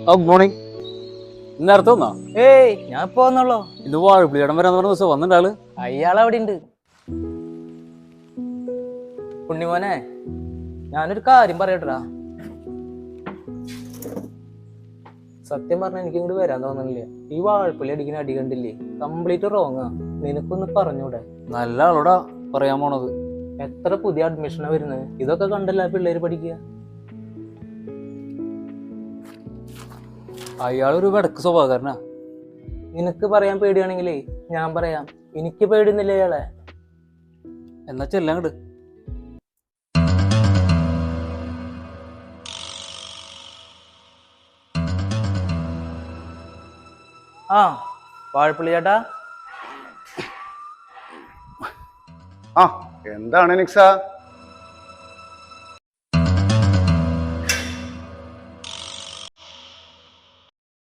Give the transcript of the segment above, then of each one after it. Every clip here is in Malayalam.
Good morning. നേരത്തെ വന്നാ? ഏയ് ഞാൻ ഇപ്പൊ വന്നോളൂ. ഇത് വാഴപ്പിളിയിടം വരാന്ന് പറഞ്ഞ ദിവസം വന്നിട്ട് ആള് അയാളവിടെ ഉണ്ട്. ഉണ്ണിമോനെ, ഞാനൊരു കാര്യം പറയട്ടാ. സത്യം പറഞ്ഞാൽ എനിക്ക് ഇങ്ങോട്ട് വരാൻ തോന്നുന്നില്ല. ഈ വാഴപ്പള്ളി അടിക്കുന്ന അടി കണ്ടില്ലേ, കംപ്ലീറ്റ് റോങ്ങാ. നിനക്കൊന്ന് പറഞ്ഞൂടെ? നല്ല ആളോടാ പറയാൻ പോണത്. എത്ര പുതിയ അഡ്മിഷനാ വരുന്നത്, ഇതൊക്കെ കണ്ടല്ല പിള്ളേര് പഠിക്കുക. അയാളൊരു വടക്ക് സ്വഭാവക്കാരനാ. നിനക്ക് പറയാൻ പേടിയാണെങ്കിലേ ഞാൻ പറയാം. എനിക്ക് പേടിയൊന്നുമില്ല അയാളെ. എന്നാ ചെല്ലങ്ങട്. ആ വാഴപ്പള്ളി ചേട്ടാ. ആ എന്താണ് നിക്സ?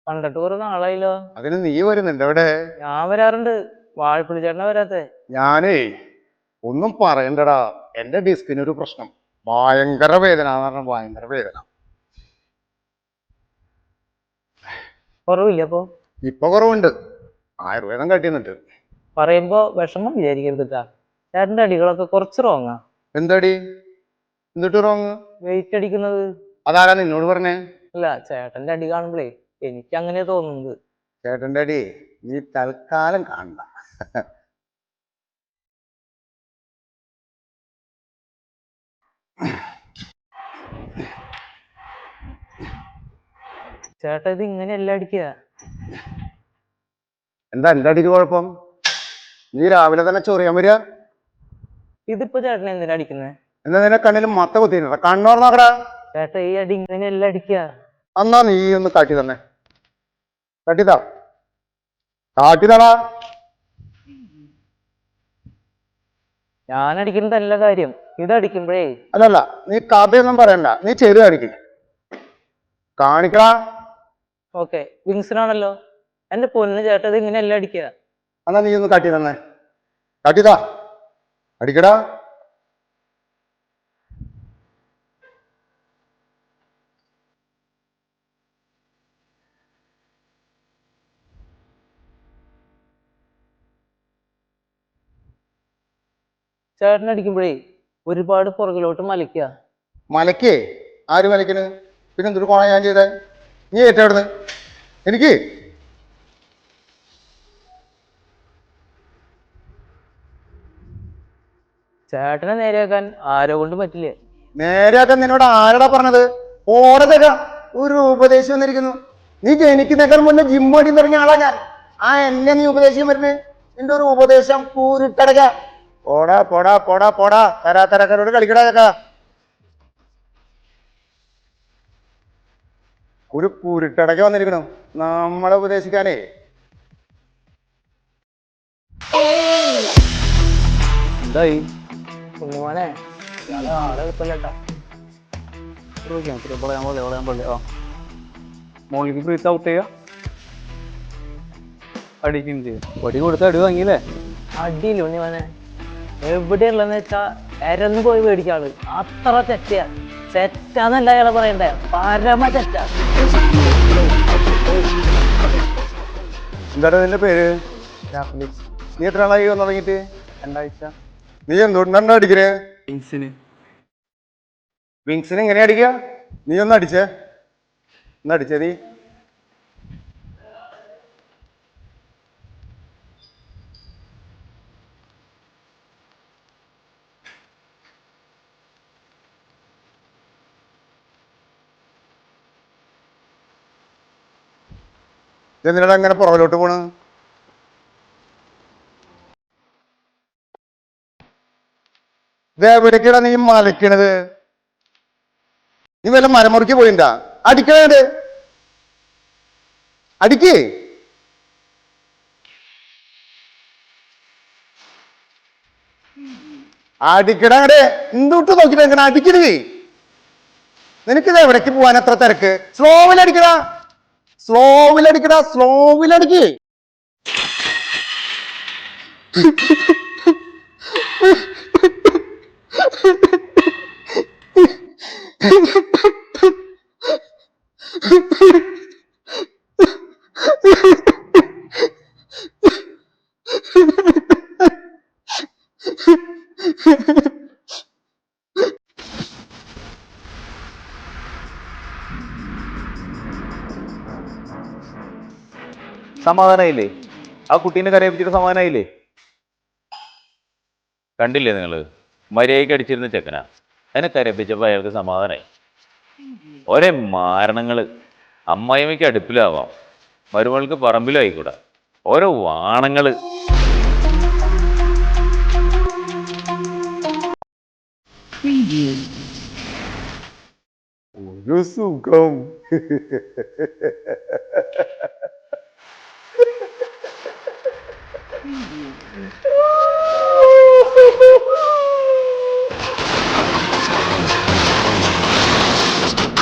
കണ്ടിട്ട് കുറെ നാളായില്ലോ. അതിന് നീ വരുന്നുണ്ട് അവിടെ? ഞാൻ വരാറുണ്ട്. വാഴപ്പള്ളി ചേട്ടനാ വരാത്തെ? ഞാനേ ഒന്നും പറയണ്ടടാ, എന്റെ ഡിസ്കിനൊരു പ്രശ്നം. ഭയങ്കര വേദന എന്ന് പറഞ്ഞാൽ ഭയങ്കര വേദന. കുറവില്ല അപ്പൊ? ഇപ്പൊ കുറവുണ്ട്, ആയുർവേദം കട്ടിന്നിട്ട്. പറയുമ്പോ വിഷമം വിചാരിക്കരുതിട്ടാ. ചേട്ടന്റെ അടികളൊക്കെ കുറച്ച് റോങ്ങാ. എന്തടി? എന്നിട്ട് റോങ്? വെയിറ്റ് അടിക്കുന്നത്. അതാരാ നിന്നോട് പറഞ്ഞേ? അല്ല, ചേട്ടന്റെ അടി കാണുമ്പോഴേ എനിക്ക് അങ്ങനെ തോന്നുന്നത്. ചേട്ടന്റെ അടി നീ തൽക്കാലം കാണണ്ട. ചേട്ടാ ഇത് ഇങ്ങനെയല്ല അടിക്കുക. എന്താ എന്റെ അടിക്ക് കുഴപ്പം? നീ രാവിലെ തന്നെ ചൊറിയാൻ വരിക? ഇതിപ്പോ ചേട്ടൻ എന്തിനാ അടിക്കുന്നത്? എന്നാ നിന്നെ കണ്ണിൽ മത്ത കുത്തിയിട്ടാ? കണ്ണോർ നോക്കടാ. ചേട്ടാ ഈ അടി ഇങ്ങനെയല്ല അടിക്കുക. എന്നാ നീ ഒന്ന് കാട്ടി തന്നെ. കാട്ടിതാ, കാട്ടിതാടാ. ഞാൻ അടിക്കുന്നതല്ല കാര്യം, ഇതടിക്കുമ്പോഴേ. അല്ലല്ല, നീ കഥയൊന്നും പറയണ്ട, നീ ചെയ്ത് കാണിക്ക. കാണിക്കടാ. ഓക്കെ, വിങ്സിനാണല്ലോ. എന്റെ പൊന്ന് ചേട്ടാ ഇത് ഇങ്ങനെയല്ല അടിക്കുക. എന്നാ നീ ഒന്ന് കാട്ടി തന്നെ. കാട്ടിതാ, അടിക്കടാ. ചേട്ടൻ അടിക്കുമ്പോഴേ ഒരുപാട് പുറകിലോട്ട് മലിക്കുക. മലക്കേ? ആര് മലക്കണ്? പിന്നെ എന്തൊരു കോണ ഞാൻ ചെയ്തേ? നീ ഏറ്റവിടുന്ന് എനിക്ക്? ചേട്ടനെ നേരെയാക്കാൻ ആരോ കൊണ്ട് പറ്റില്ല. നേരെയാക്കാൻ നിന്നോട് ആരടാ പറഞ്ഞത്? ഓടതക ഒരു ഉപദേശം വന്നിരിക്കുന്നു. നീ ജനിക്കുന്നേക്കാൾ മുന്നേ ജിം അടി തുടങ്ങിയ ആളാ ഞാൻ. ആ എന്നെ നീ ഉപദേശിക്കാൻ വരുന്നേ? നിന്റെ ഒരു ഉപദേശം കൂരിട്ടടക്ക. പോടാ പോടാ പോടാ പോടാ, തരാത്തരക്കാരോട് കളിക്കടാ. ഒരു കൂരിട്ടടക്ക വന്നിരിക്കണു നമ്മളെ ഉപദേശിക്കാനേ. എന്തായി? കുഞ്ഞുമോനെ, ഇയാളെ ആളെ എളുപ്പമല്ലേട്ടാ. മോളിക്ക് ബ്രീത്ത് ഔട്ട് ചെയ്യുക, അടിക്കുകയും ചെയ്യും. വടി കൊടുത്ത് അടി വാങ്ങിയില്ലേ? അടിയില്ല ഉണ്ണിമോനെ. എവിടെയുള്ളതെന്ന് വെച്ചാ എരന്ന് പോയി മേടിക്കാള്. അത്ര തെറ്റാ. തെറ്റാന്നല്ല അയാളെ പറയണ്ടേ, പരമ തെറ്റാ. എന്താണ് നിന്റെ പേര്? നീ എത്ര നാളായി വന്നു തുടങ്ങിയിട്ട്? 2 ആഴ്ച. നീ എന്തുകൊണ്ടാണ് അടിക്കണേ? വിങ്സിന് എങ്ങനെയാ അടിക്കുക? നീ ഒന്ന് അടിച്ചേ, ഒന്നടിച്ചേ നീ. എന്തിനാ അങ്ങനെ പുറകിലോട്ട് പോണ്? ഇത് എവിടേക്കാണ് നീ മലക്കണത്? നീ വല്ല മരമുറിക്ക് പോയിണ്ടാ? അടിക്കണേ, അടിക്കേ. അടിക്കടേ, എന്തൊട്ട് നോക്കിട്ട് അടിക്കണേ. നിനക്കിത് എവിടേക്ക് പോവാൻ എത്ര തിരക്ക്? സ്ലോവിലടിക്കടാ, സ്ലോവിലടിക്കടാ, സ്ലോവിലടിക്ക്. സമാധാനായില്ലേ? ആ കുട്ടീനെ കരയിപ്പിച്ചിട്ട് സമാധാനായില്ലേ? കണ്ടില്ലേ നിങ്ങള്? മര്യാദയ്ക്ക് അടിച്ചിരുന്ന ചെക്കനാ, അതിനെ കരയിപ്പിച്ചപ്പോൾ അയാൾക്ക് സമാധാനായി. ഒരേ മാരണങ്ങള്. അമ്മായിമ്മയ്ക്ക് അടുപ്പിലാവാം, മരുമകൾക്ക് പറമ്പിലും ആയിക്കൂടാ. ഓരോ വാണങ്ങള്. ഒരു സുഖം.